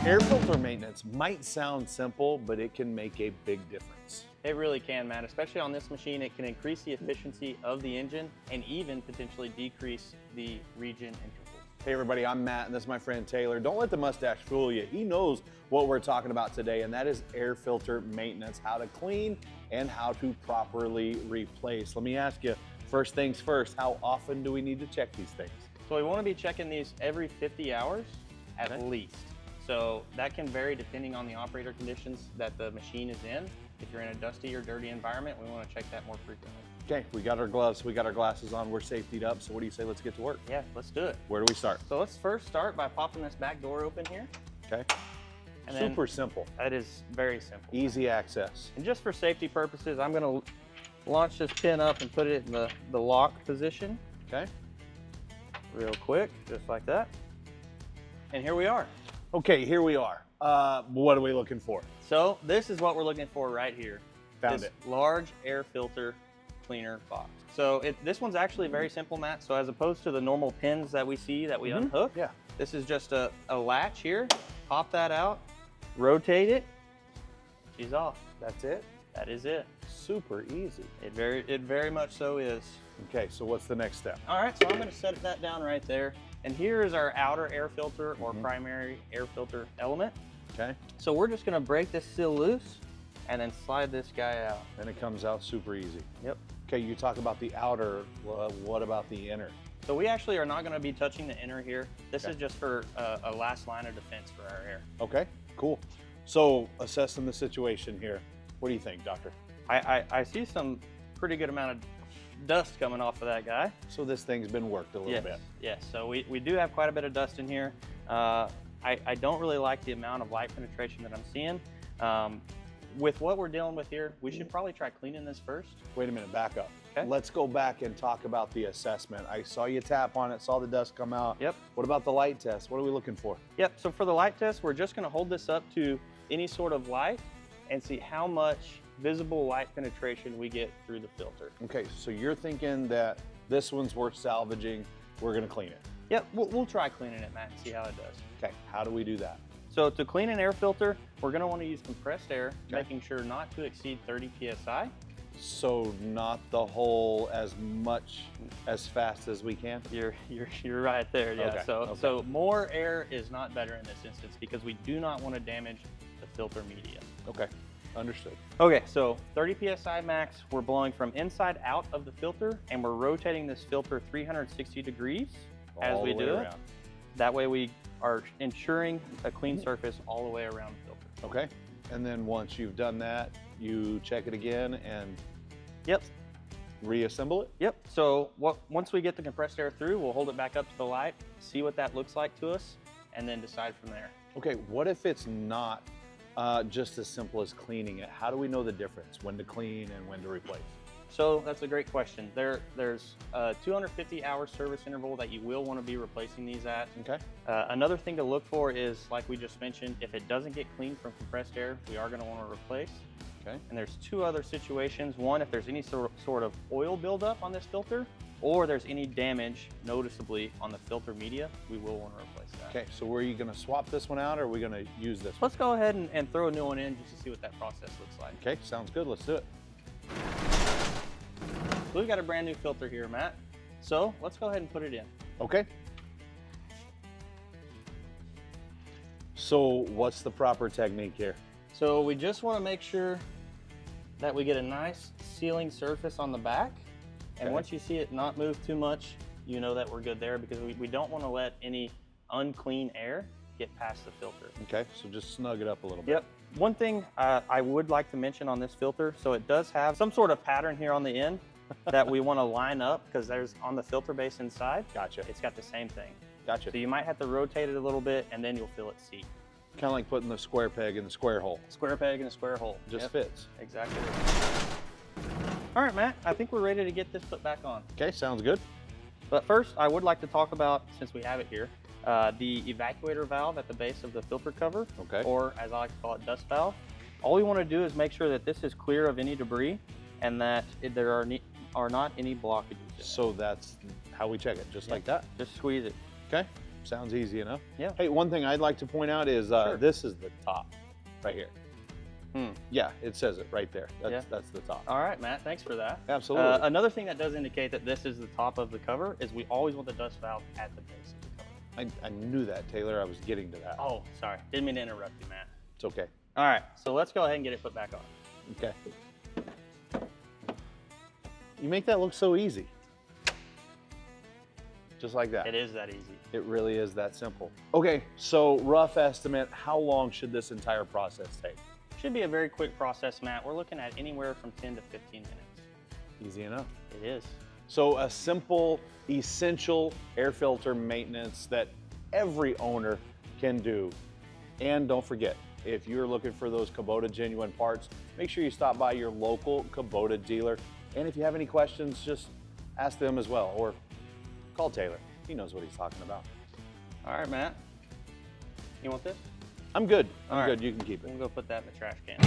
Air filter maintenance might sound simple, but it can make a big difference. It really can, Matt. Especially on this machine, it can increase the efficiency of the engine and even potentially decrease the regen interval. Hey everybody, I'm Matt and this is my friend Taylor. Don't let the mustache fool you. He knows what we're talking about today, and that is air filter maintenance, how to clean and how to properly replace. Let me ask you, first things first, how often do we need to check these things? So we want to be checking these every 50 hours at least. So that can vary depending on the operator conditions that the machine is in. If you're in a dusty or dirty environment, we want to check that more frequently. Okay, we got our gloves, we got our glasses on, we're safetied up. So what do you say, let's get to work? Yeah, let's do it. Where do we start? So let's first start by popping this back door open here. Okay, And super simple. That is very simple. Easy access. And just for safety purposes, I'm going to launch this pin up and put it in the lock position. Okay. Real quick, just like that. And here we are. Okay, here we are. What are we looking for? So this is what we're looking for right here. Found this it. Large air filter cleaner box. So this one's actually very simple, Matt. So as opposed to the normal pins that we see that we unhook, Yeah. this is just a latch here. Pop that out, rotate it, she's off. That's it? That is it. Super easy. It very much so is. Okay, so what's the next step? All right, so I'm gonna set that down right there. And here is our outer air filter or primary air filter element. Okay. So we're just gonna break this seal loose and then slide this guy out. Then it comes out super easy. Yep. Okay, you talk about the outer, what about the inner? So we actually are not gonna be touching the inner here. This Okay. is just for a last line of defense for our air. Okay, cool. So assessing the situation here, what do you think, doctor? I see some pretty good amount of dust coming off of that guy. So this thing's been worked a little bit. Yes, so we do have quite a bit of dust in here. I don't really like the amount of light penetration that I'm seeing. With what we're dealing with here, we should probably try cleaning this first. Wait a minute, back up. Okay. Let's go back and talk about the assessment. I saw you tap on it, saw the dust come out. Yep. What about the light test? What are we looking for? Yep, so for the light test, we're just gonna hold this up to any sort of light and see how much visible light penetration we get through the filter. Okay, so you're thinking that this one's worth salvaging, we're gonna clean it. Yep, we'll try cleaning it, Matt, and see how it does. Okay, how do we do that? So to clean an air filter, we're gonna wanna use compressed air, Okay. making sure not to exceed 30 PSI. So not the whole as much as fast as we can? You're right there, yeah. Okay, So more air is not better in this instance because we do not wanna damage the filter media. Okay, understood. Okay, so 30 PSI max, we're blowing from inside out of the filter and we're rotating this filter 360 degrees as All we the way do it. around. That way we are ensuring a clean surface all the way around the filter. Okay, and then once you've done that, you check it again and Yep, reassemble it? yep. So once we get the compressed air through, we'll hold it back up to the light, see what that looks like to us, and then decide from there. Okay, what if it's not just as simple as cleaning it? How do we know the difference, when to clean and when to replace? So that's a great question. There's a 250-hour service interval that you will want to be replacing these at. Okay. Another thing to look for is, like we just mentioned, if it doesn't get cleaned from compressed air, we are going to want to replace. Okay. And there's two other situations. One, if there's any sort of oil buildup on this filter, or there's any damage noticeably on the filter media, we will want to replace that. Okay, so were you gonna swap this one out or are we gonna use this one? Let's go ahead and throw a new one in just to see what that process looks like. Okay, sounds good, let's do it. So we've got a brand new filter here, Matt. So let's go ahead and put it in. Okay. So what's the proper technique here? So we just want to make sure that we get a nice sealing surface on the back. And Okay. once you see it not move too much, you know that we're good there because we don't want to let any unclean air get past the filter. Okay, so just snug it up a little bit. Yep. One thing I would like to mention on this filter, so it does have some sort of pattern here on the end that we want to line up because there's on the filter base inside, Gotcha, it's got the same thing. gotcha. So you might have to rotate it a little bit and then you'll feel it seat. Kind of like putting the square peg in the square hole. Square peg in a square hole. Just Yep. fits. Exactly. All right, Matt, I think we're ready to get this put back on. Okay, sounds good. But first, I would like to talk about, since we have it here, the evacuator valve at the base of the filter cover, Okay. or as I like to call it, dust valve. All we want to do is make sure that this is clear of any debris and that there are not any blockages. So that's how we check it, just like that. Just squeeze it. Okay. Sounds easy enough. Yeah. Hey, one thing I'd like to point out is this is the top right here. Yeah, it says it right there. That's the top. All right, Matt, thanks for that. Absolutely. Another thing that does indicate that this is the top of the cover is we always want the dust valve at the base of the cover. I knew that, Taylor. I was getting to that. Oh, sorry. Didn't mean to interrupt you, Matt. It's okay. All right, so let's go ahead and get it put back on. Okay. You make that look so easy. Just like that. It is that easy. It really is that simple. Okay, so rough estimate, how long should this entire process take? Should be a very quick process, Matt. We're looking at anywhere from 10 to 15 minutes. Easy enough. It is. So a simple, essential air filter maintenance that every owner can do. And don't forget, if you're looking for those Kubota genuine parts, make sure you stop by your local Kubota dealer. And if you have any questions, just ask them as well, or call Taylor. He knows what he's talking about. All right, Matt. You want this? I'm good. I'm All right. good. You can keep it. We'll go put that in the trash can.